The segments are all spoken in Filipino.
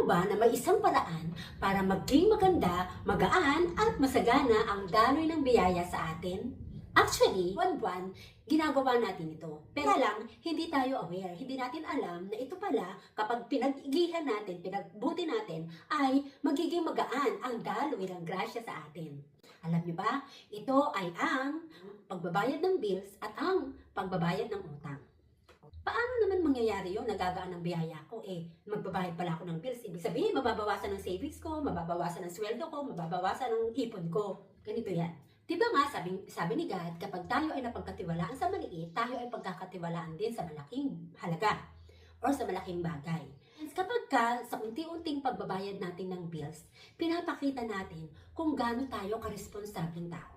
ba na may isang paraan para maging maganda, magaan at masagana ang daloy ng biyaya sa atin? Actually, buwan-buwan, ginagawa natin ito. Pero lang, hindi tayo aware. Hindi natin alam na ito pala, kapag pinag-igihan natin, pinagbuti natin, ay magiging magaan ang daloy ng grasya sa atin. Alam niyo ba, ito ay ang pagbabayad ng bills at ang pagbabayad ng utang. Paano naman mangyayari yun? Nagagaan ng biyaya ko. Magbabayad pala ako ng bills. Ibig sabihin, mababawasan ng savings ko, mababawasan ng sweldo ko, mababawasan ng ipon ko. Ganito yan. Diba nga, sabi ni God, kapag tayo ay napagkatiwalaan sa maliit, tayo ay pagkakatiwalaan din sa malaking halaga or sa malaking bagay. Kapag sa unti-unting pagbabayad natin ng bills, pinapakita natin kung gaano tayo karesponsabling tao.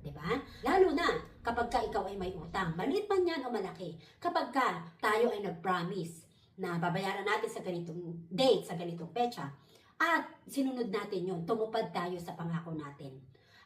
Diba? Lalo na kapag ikaw ay may utang, maliit man yan o malaki. Kapag tayo ay nag-promise na babayaran natin sa ganitong date, sa ganitong petsa, at sinunod natin yun, tumupad tayo sa pangako natin.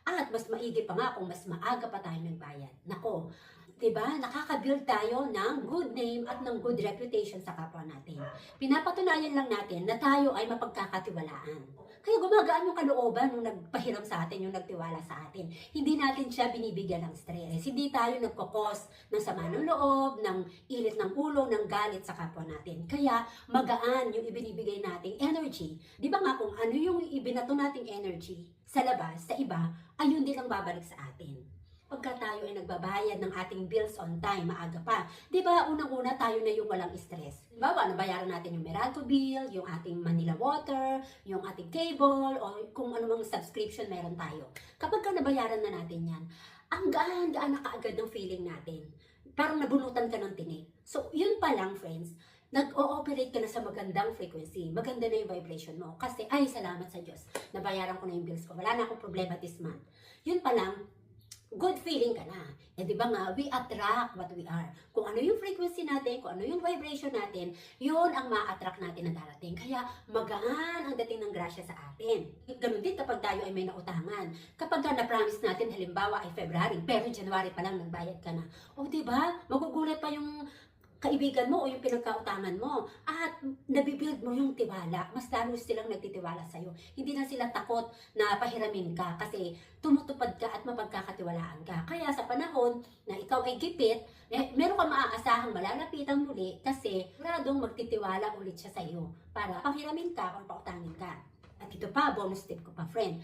At mas maigi pa nga kung mas maaga pa tayo nagbayad. Nako, diba? Nakaka-build tayo ng good name at ng good reputation sa kapwa natin. Pinapatunayan lang natin na tayo ay mapagkakatiwalaan. Kaya gumagaan yung kalooban nung nagpahiram sa atin, yung nagtiwala sa atin. Hindi natin siya binibigyan ng stress. Hindi tayo nagkokos ng sama ng loob, ng init ng ulo, ng galit sa kapwa natin. Kaya magaan yung ibinibigay nating energy. Di ba nga kung ano yung ibinato nating energy sa labas, sa iba, ayun din ang babalik sa atin. Pagka tayo ay nagbabayad ng ating bills on time, maaga pa, di ba unang-una tayo na yung walang stress. Bawa, nabayaran natin yung Meralco bill, yung ating Manila Water, yung ating cable, o kung anumang subscription meron tayo. Kapag nabayaran na natin yan, ang gaan-gaan na kaagad ng feeling natin. Parang nabunutan ka ng tinik. So, yun pa lang, friends, nag-ooperate ka na sa magandang frequency. Maganda na yung vibration mo. Kasi, ay, salamat sa Diyos. Nabayaran ko na yung bills ko. Wala na akong problema this month. Yun pa lang, good feeling ka na. Di ba nga, we attract what we are. Kung ano yung frequency natin, kung ano yung vibration natin, yun ang ma-attract natin na darating. Kaya magaan ang dating ng grasya sa atin. Ganun din kapag tayo ay may nautangan. Kapag na-promise natin, halimbawa ay February, pero January pa lang nagbayad ka na. O di ba, magugulat pa yung kaibigan mo o yung pinagkautangan mo at nabibuild mo yung tiwala. Mas lalo silang nagtitiwala sa'yo. Hindi na sila takot na pahiramin ka kasi tumutupad ka at mapagkakatiwalaan ka. Kaya sa panahon na ikaw ay gipit, meron kang maaasahang malalapitan muli kasi radong magtitiwala ulit siya sa'yo para pahiramin ka o pautangin ka. At ito pa, bonus tip ko pa, friend.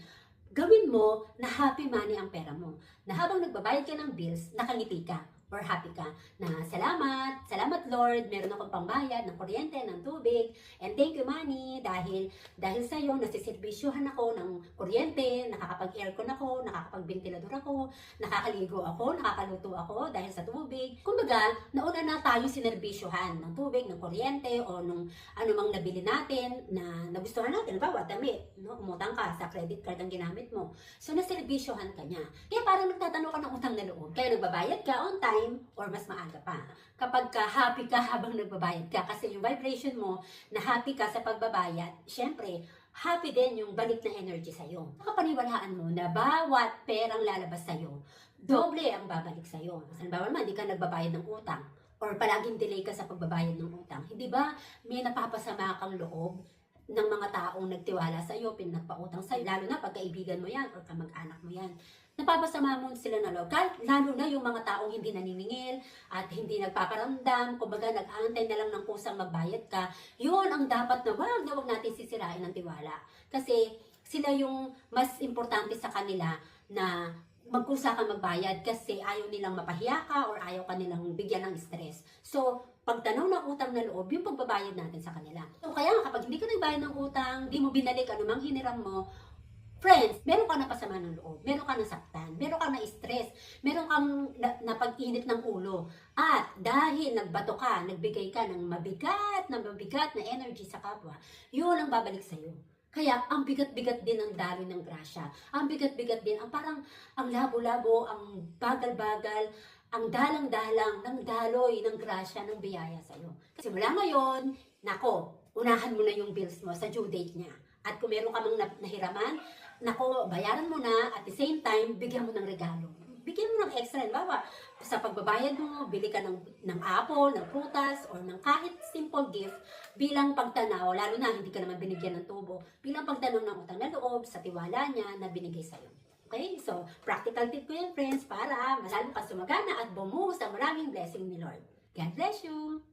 Gawin mo na happy money ang pera mo. Na habang nagbabayad ka ng bills, nakangiti ka or happy ka na salamat Lord, meron akong pangbayad ng kuryente, ng tubig, and thank you money dahil sa iyo nasiserbisyuhan ako ng kuryente, nakakapag-aircon ako, nakakapag-ventilador ako, nakakaligo ako, nakakaluto ako dahil sa tubig. Kumbaga, nauna na tayo sinerbisyuhan ng tubig, ng kuryente, o nung anumang nabili natin na nagustuhan natin, bawa damit, no? Umutang ka sa credit card ang ginamit mo. So, naserbisyuhan ka niya. Kaya parang nagtatanong ka ng utang na loob. Kaya nagbabayad ka on time, or mas maaga pa. Kapag happy ka habang nagbabayad ka, kasi yung vibration mo na happy ka sa pagbabayad, syempre, happy din yung balik na energy sa'yo. Kapaniwalaan mo na bawat perang lalabas sa'yo, doble ang babalik sa'yo. Halimbawa naman, hindi ka nagbabayad ng utang, or palaging delay ka sa pagbabayad ng utang. Hindi ba may napapasama kang loob ng mga taong nagtiwala sa iyo, pinagpautang sa iyo, lalo na pag kaibigan mo yan or kamag-anak mo yan. Napapasama mo sila na loob, lalo na yung mga taong hindi naniningil at hindi nagpaparamdam, kumbaga nag-aantay na lang ng kusang magbayad ka. Yun ang dapat na wag natin sisirain ng tiwala. Kasi sila yung mas importante sa kanila na magkusa kang magbayad kasi ayaw nilang mapahiya ka or ayaw ka nilang bigyan ng stress. So, pagtanaw ng utang na loob, yung pagbabayad natin sa kanila. So, kaya kapag hindi ka nagbayad ng utang, di mo binalik anumang hiniram mo, friends, meron ka na pasama ng loob, meron ka na saktan, meron ka na stress, meron kang napag-init ng ulo. At dahil nagbato ka, nagbigay ka ng mabigat na energy sa kapwa, yun ang babalik sa'yo. Kaya ang bigat-bigat din ang daloy ng grasya. Ang bigat-bigat din, ang parang ang labo-labo, ang bagal-bagal, ang dalang-dalang ng daloy ng grasya ng biyaya sa'yo. Kasi mula ngayon, nako, unahan mo na yung bills mo sa due date niya. At kung meron ka mang nahiraman, nako, bayaran mo na, at the same time, bigyan mo ng regalo. bigyan mo ng extra. Bawa, sa pagbabayad mo, bili ka ng apple, ng prutas, or ng kahit simple gift bilang pagtanaw, lalo na hindi ka naman binigyan ng tubo, bilang pagtanaw ng utang na loob sa tiwala niya na binigay sa'yo. Okay? So, practical tip ko yan, friends, para malalo ka sumagana at bumuhos ang maraming blessing ni Lord. God bless you!